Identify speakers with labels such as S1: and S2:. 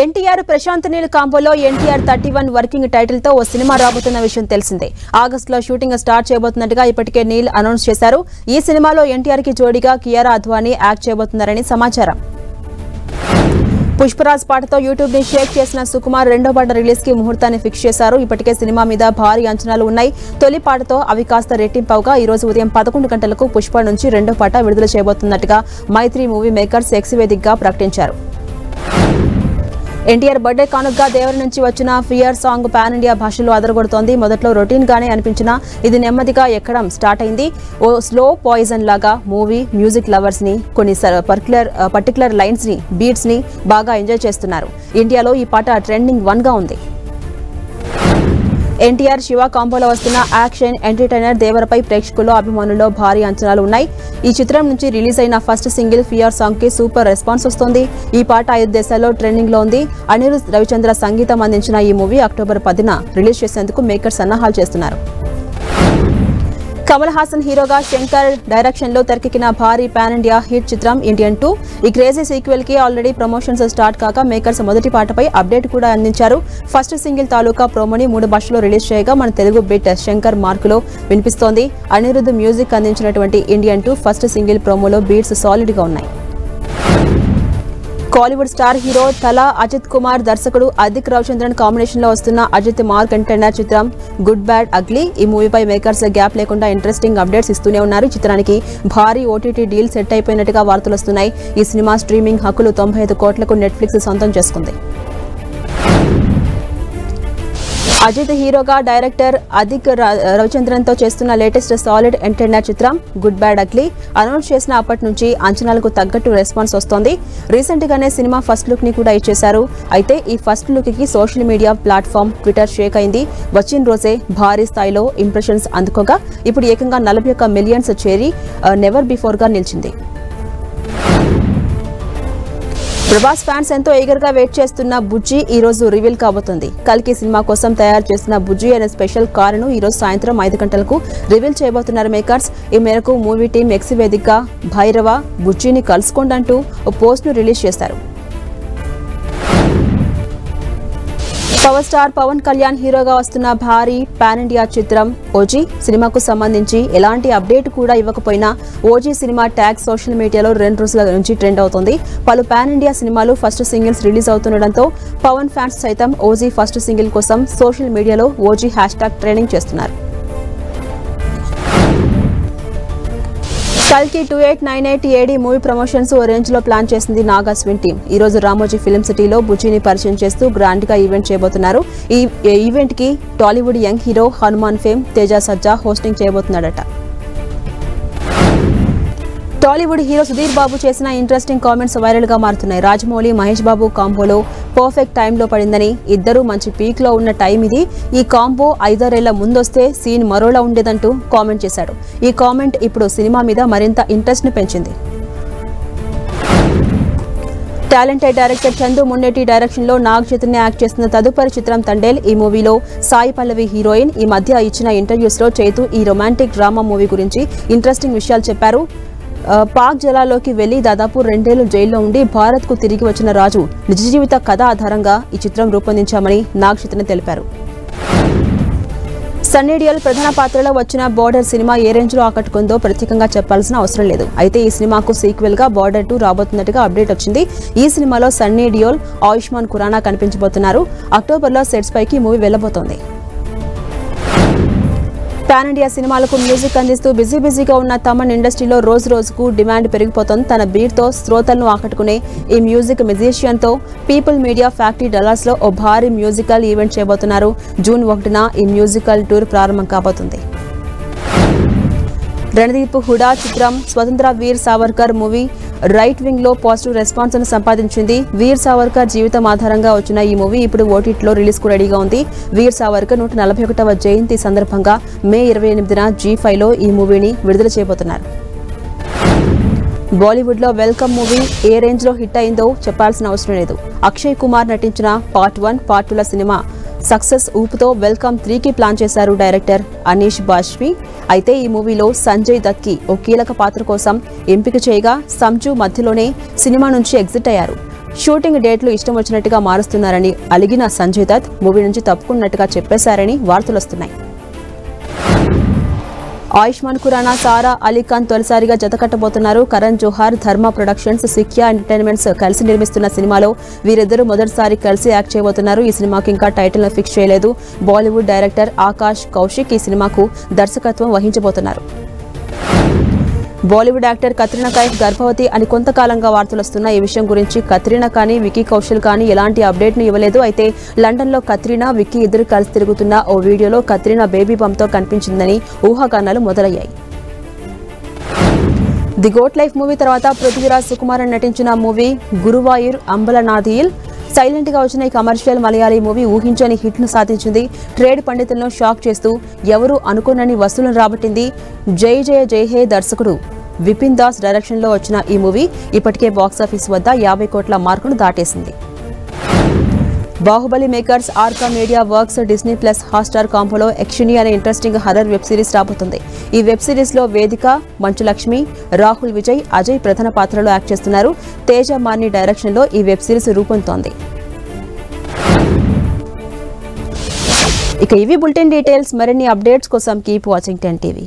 S1: NTR Prashanth Neel కాంబోలో NTR 31 working title తో ఓ cinema రాబోతున్న విషయం తెలిసిందే. ఆగస్టులో షూటింగ్ స్టార్ట్ చేయబోతున్నట్టుగా ఇప్పటికే నీల్ అనౌన్స్ చేశారు. ఈ సినిమాలో ఎన్టీఆర్ కి జోడీగా కియారా అద్వానీ యాక్ట్ చేయబోతున్నారని సమాచారం. పుష్పరాజ్ పాటతో యూట్యూబ్ ని షేక్ చేసిన సుకుమార్ రెండో పాట రిలీజ్ కి ముహూర్తాన్ని ఫిక్స్ చేశారు. ఇప్పటికే సినిమా మీద భారీ అంచనాలు ఉన్నాయి. తొలి పాటతో అవి కాస్త రెట్టింపవుగా ఈ రోజు ఉదయం 11 గంటలకు పుష్ప నుంచి రెండో పాట విడుదల చేయబోతున్నట్టుగా మైత్రి మూవీ మేకర్స్ ఎక్స్ వేదికగా ప్రకటించారు. ఎన్టీఆర్ బర్త్డే కానుకగా దేవరి నుంచి వచ్చిన ఫియర్ సాంగ్ పాన్ ఇండియా భాషలో అదరగొడుతోంది. మొదట్లో రొటీన్ గానే అనిపించినా ఇది నెమ్మదిగా ఎక్కడం స్టార్ట్ అయింది. ఓ స్లో పాయిజన్ లాగా మూవీ మ్యూజిక్ లవర్స్ ని కొన్ని పర్టికులర్ లైన్స్ ని బీట్స్ ని బాగా ఎంజాయ్ చేస్తున్నారు. ఇండియాలో ఈ పాట ట్రెండింగ్ 1 గా ఉంది. ఎన్టీఆర్ శివ కాంబోలో వస్తున్న యాక్షన్ ఎంటర్టైనర్ దేవరపై ప్రేక్షకుల్లో అభిమానుల్లో భారీ అంచనాలు ఉన్నాయి. ఈ చిత్రం నుంచి రిలీజ్ అయిన ఫస్ట్ సింగిల్ ఫియర్ సాంగ్ కి సూపర్ రెస్పాన్స్ వస్తోంది. ఈ పాట 5 దేశాల్లో ట్రెండింగ్ లో ఉంది. అనిరుద్ రవిచంద్ర సంగీతం అందించిన ఈ మూవీ అక్టోబర్ 10న రిలీజ్ చేసేందుకు మేకర్స్ సన్నాహాలు చేస్తున్నారు. కమల్ హాసన్ హీరోగా శంకర్ డైరెక్షన్ లో తెరకెక్కిన భారీ పాన్ ఇండియా హిట్ చిత్రం ఇండియన్ 2. ఈ క్రేజీ సీక్వెల్ కి ఆల్రెడీ ప్రమోషన్స్ స్టార్ట్ కాగా మేకర్స్ మొదటి పాటపై అప్డేట్ కూడా అందించారు. ఫస్ట్ సింగిల్ తాలూకా ప్రోమోని 3 భాషల్లో రిలీజ్ చేయగా మన తెలుగు బిట్ శంకర్ మార్కులో వినిపిస్తోంది. అనిరుద్ మ్యూజిక్ అందించినటువంటి ఇండియన్ 2 ఫస్ట్ సింగిల్ ప్రోమోలో బీట్స్ సాలిడ్ గా ఉన్నాయి. కాలీవుడ్ స్టార్ హీరో తలా అజిత్ కుమార్ దర్శకుడు అదిక్ రవిచంద్రన్ కాంబినేషన్ లో వస్తున్న అజిత్ మార్క్ ఎంటర్టైనర్ చిత్రం గుడ్ బ్యాడ్ అగ్లీ. ఈ మూవీపై మేకర్స్ గ్యాప్ లేకుండా ఇంట్రెస్టింగ్ అప్డేట్స్ ఇస్తూనే ఉన్నారు. చిత్రానికి భారీ ఓటీటీ డీల్ సెట్ అయిపోయినట్టుగా వార్తలు వస్తున్నాయి. ఈ సినిమా స్ట్రీమింగ్ హక్కులు 95 కోట్లకు నెట్ఫ్లిక్స్ సొంతం చేసుకుంది. అజిత్ హీరోగా డైరెక్టర్ అదిక్ రవిచంద్రన్ తో చేస్తున్న లేటెస్ట్ సాలిడ్ ఎంటర్టైనర్ చిత్రం గుడ్ బ్యాడ్ అగ్లీ అనౌన్స్ చేసిన అప్పటి నుంచి అంచనాలకు తగ్గట్టు రెస్పాన్స్ వస్తోంది. రీసెంట్ గానే సినిమా ఫస్ట్ లుక్ ని కూడా ఇచ్చేశారు. అయితే ఈ ఫస్ట్ లుక్ కి social media platform Twitter shake అయింది. వచ్చిన రోజే భారీ స్థాయిలో ఇంప్రెషన్స్ అందుకోగా ఇప్పుడు ఏకంగా 41 మిలియన్స్ చేరి నెవర్ బిఫోర్ గా నిలిచింది. ప్రభాస్ ఫ్యాన్స్ ఎంతో ఈగర్ గా వెయిట్ చేస్తున్న బుజ్జి ఈ రోజు రివీల్ కాబోతుంది. కల్కి సినిమా కోసం తయారు చేసిన బుజ్జి అనే స్పెషల్ కారును ఈ రోజు సాయంత్రం 5 గంటలకు రివీల్ చేయబోతున్నారు మేకర్స్. ఈ మేరకు మూవీ టీం ఎక్స్ వేదికగా భైరవ బుజ్జిని కలుసుకోండి అంటూ ఓ పోస్ట్ ను రిలీజ్ చేశారు. పవర్ స్టార్ పవన్ కళ్యాణ్ హీరోగా వస్తున్న భారీ పాన్ ఇండియా చిత్రం ఓజీ సినిమాకు సంబంధించి ఎలాంటి అప్డేట్ కూడా ఇవ్వకపోయినా ఓజీ సినిమా ట్యాగ్ సోషల్ మీడియాలో 2 రోజుల నుంచి ట్రెండ్ అవుతోంది. పలు పాన్ ఇండియా సినిమాలు ఫస్ట్ సింగిల్స్ రిలీజ్ అవుతుండటంతో పవన్ ఫ్యాన్స్ సైతం ఓజీ ఫస్ట్ సింగిల్ కోసం సోషల్ మీడియాలో ఓజీ హ్యాష్ట్యాగ్ ట్రెండింగ్ చేస్తున్నారు. కల్కి 2898 ఏడీ మూవీ ప్రమోషన్స్ ఓ రేంజ్ లో ప్లాన్ చేసింది నాగ్ అశ్విన్ టీం. ఈ రోజు రామోజీ ఫిల్మ్ సిటీలో బుజ్జిని పరిచయం చేస్తూ గ్రాండ్ గా ఈవెంట్ చేయబోతున్నారు. ఈ ఈవెంట్ కి Tollywood young hero Hanuman fame Teja Sajja hosting చేయబోతున్నాడట. టాలీవుడ్ హీరో సుధీర్ బాబు చేసిన ఇంట్రెస్టింగ్ కామెంట్స్ వైరల్ గా మారుతున్నాయి. రాజమౌళి మహేష్ బాబు కాంబోలో పర్ఫెక్ట్ టైంలో పడిందని, ఇద్దరూ మంచి పీక్ లో ఉన్న టైం ఇది. ఈ కాంబో 5-6 ఏళ్ల ముందొస్తే సీన్ మరోలా ఉండేదంటూ కామెంట్ చేశాడు. ఈ కామెంట్ ఇప్పుడు సినిమా మీద మరింత ఇంట్రెస్ట్ ని పెంచింది. టాలెంటెడ్ డైరెక్టర్ చందు మున్నేటి డైరెక్షన్ లో నాగ్ చైతన్య యాక్ట్ చేస్తున్న తదుపరి చిత్రం తండేల్. ఈ మూవీలో సాయి పల్లవి హీరోయిన్. ఈ మధ్య ఇచ్చిన ఇంటర్వ్యూస్ లో చైతు ఈ రొమాంటిక్ డ్రామా మూవీ గురించి ఇంట్రెస్టింగ్ విషయాలు చెప్పారు. పాక్ జలాల్లోకి వెళ్లి దాదాపు 2 ఏళ్లు జైల్లో ఉండి భారత్ కు తిరిగి వచ్చిన రాజు నిజ జీవిత కథ ఆధారంగా ఈ చిత్రం రూపొందించామని నాగ్ చైతన్య తెలిపారు. సన్నీ డియోల్ ప్రధాన పాత్రలో వచ్చిన బోర్డర్ సినిమా ఏ రేంజ్ లో ఆకట్టుకుందో ప్రత్యేకంగా చెప్పాల్సిన అవసరం లేదు. అయితే ఈ సినిమాకు సీక్వెల్ గా బోర్డర్ 2 రాబోతున్నట్టుగా అప్డేట్ వచ్చింది. ఈ సినిమాలో సన్నీ డియోల్, ఆయుష్మాన్ ఖురానా కనిపించబోతున్నారు. అక్టోబర్లో సెట్స్ పైకి మూవీ వెళ్లబోతోంది. పాన్ ఇండియా సినిమాలకు మ్యూజిక్ అందిస్తూ బిజీగా ఉన్న తమన్ ఇండస్ట్రీలో రోజు రోజుకు డిమాండ్ పెరిగిపోతుంది. తన బీట్ తో శ్రోతలను ఆకట్టుకునే ఈ మ్యూజిక్ మ్యూజిషియన్ తో పీపుల్ మీడియా ఫ్యాక్టరీ డల్లాస్ లో ఓ భారీ మ్యూజికల్ ఈవెంట్ చేయబోతున్నారు. జూన్ 1న ఈ మ్యూజికల్ టూర్ ప్రారంభం కాబోతుంది. రణదీప్ హుడా చిత్రం స్వతంత్ర వీర్ సావర్కర్ మూవీ రైట్ వింగ్ లో పాజిటివ్ రెస్పాన్స్ ను సంపాదించింది. వీర్ సావర్కర్ జీవితం ఆధారంగా వచ్చిన ఈ మూవీ ఇప్పుడు ఓటీటీలో రిలీజ్ కు రెడీగా ఉంది. వీర్ సావర్కర్ 141వ జయంతి సందర్భంగా మే 28న G5లో ఈ మూవీని విడుదల చేయబోతున్నారు. బాలీవుడ్ లో వెల్కమ్ మూవీ ఏ రేంజ్ లో హిట్ అయిందో చెప్పాల్సిన అవసరం లేదు. అక్షయ్ కుమార్ నటించిన పార్ట్ 1, పార్ట్ 2ల సినిమా సక్సెస్ ఊపుతో వెల్కమ్ 3కి ప్లాన్ చేశారు డైరెక్టర్ అనీష్ బాజ్పీ. అయితే ఈ మూవీలో సంజయ్ దత్ కి ఓ కీలక పాత్ర కోసం ఎంపిక చేయగా సంజు మధ్యలోనే సినిమా నుంచి ఎగ్జిట్ అయ్యారు. షూటింగ్ డేట్లు ఇష్టం వచ్చినట్టుగా మారుస్తున్నారని అలిగిన సంజయ్ దత్ మూవీ నుంచి తప్పుకున్నట్టుగా చెప్పేశారని వార్తలొస్తున్నాయి. ఆయుష్మాన్ ఖురానా, సారా అలీ ఖాన్ తొలిసారిగా జతకట్టబోతున్నారు. కరణ్ జోహార్, ధర్మ ప్రొడక్షన్స్, సిక్యా ఎంటర్టైన్మెంట్స్ కలిసి నిర్మిస్తున్న సినిమాలో వీరిద్దరూ మొదటిసారి కలిసి యాక్ట్ చేయబోతున్నారు. ఈ సినిమాకి ఇంకా టైటిల్ ఫిక్స్ చేయలేదు. బాలీవుడ్ డైరెక్టర్ ఆకాష్ కౌశిక్ ఈ సినిమాకు దర్శకత్వం వహించబోతున్నారు. బాలీవుడ్ యాక్టర్ కత్రినా కైఫ్ గర్భవతి అని కొంతకాలంగా వార్తలొస్తున్న ఈ విషయం గురించి కత్రినా కానీ వికీ కౌశల్ కానీ ఎలాంటి అప్డేట్ను ఇవ్వలేదు. అయితే లండన్లో కత్రినా, వికీ ఇద్దరు కలిసి తిరుగుతున్న ఓ వీడియోలో కత్రినా బేబీ బంప్తో కనిపించిందని ఊహాగానాలు మొదలయ్యాయి. ది గోట్ లైఫ్ మూవీ తర్వాత పృథ్వీరాజ్ సుకుమారన్ నటించిన మూవీ గురువాయూర్ అంబలనాథీల్ సైలెంట్ గా వచ్చిన ఈ కమర్షియల్ మలయాళీ మూవీ ఊహించని హిట్ ను సాధించింది. ట్రేడ్ పండితులను షాక్ చేస్తూ ఎవరు అనుకోనని వసూలను రాబట్టింది. జై జయ జై హే దర్శకుడు విపిన్ దాస్ డైరెక్షన్ లో వచ్చిన ఈ మూవీ ఇప్పటికే బాక్సాఫీస్ వద్ద 50 కోట్ల మార్కును దాటేసింది. Baahubali makers Arka media works Disney plus Hotstar కాంబోలో యక్షిని అనే ఇంట్రెస్టింగ్ హర్రర్ వెబ్ సిరీస్ రాబోతుంది. ఈ వెబ్ సిరీస్ లో వేదిక, మంచు లక్ష్మి, రాహుల్ విజయ్, అజయ్ ప్రధాన పాత్రలో యాక్ట్ చేస్తున్నారు. తేజ మార్ని డైరెక్షన్ లో ఈ వెబ్ సిరీస్ రూపొందుతోంది. ఇక ఇవి బులెటిన్ డీటెయిల్స్. మరిన్ని అప్డేట్స్ కోసం కీప్ వాచింగ్ 10 టీవీ.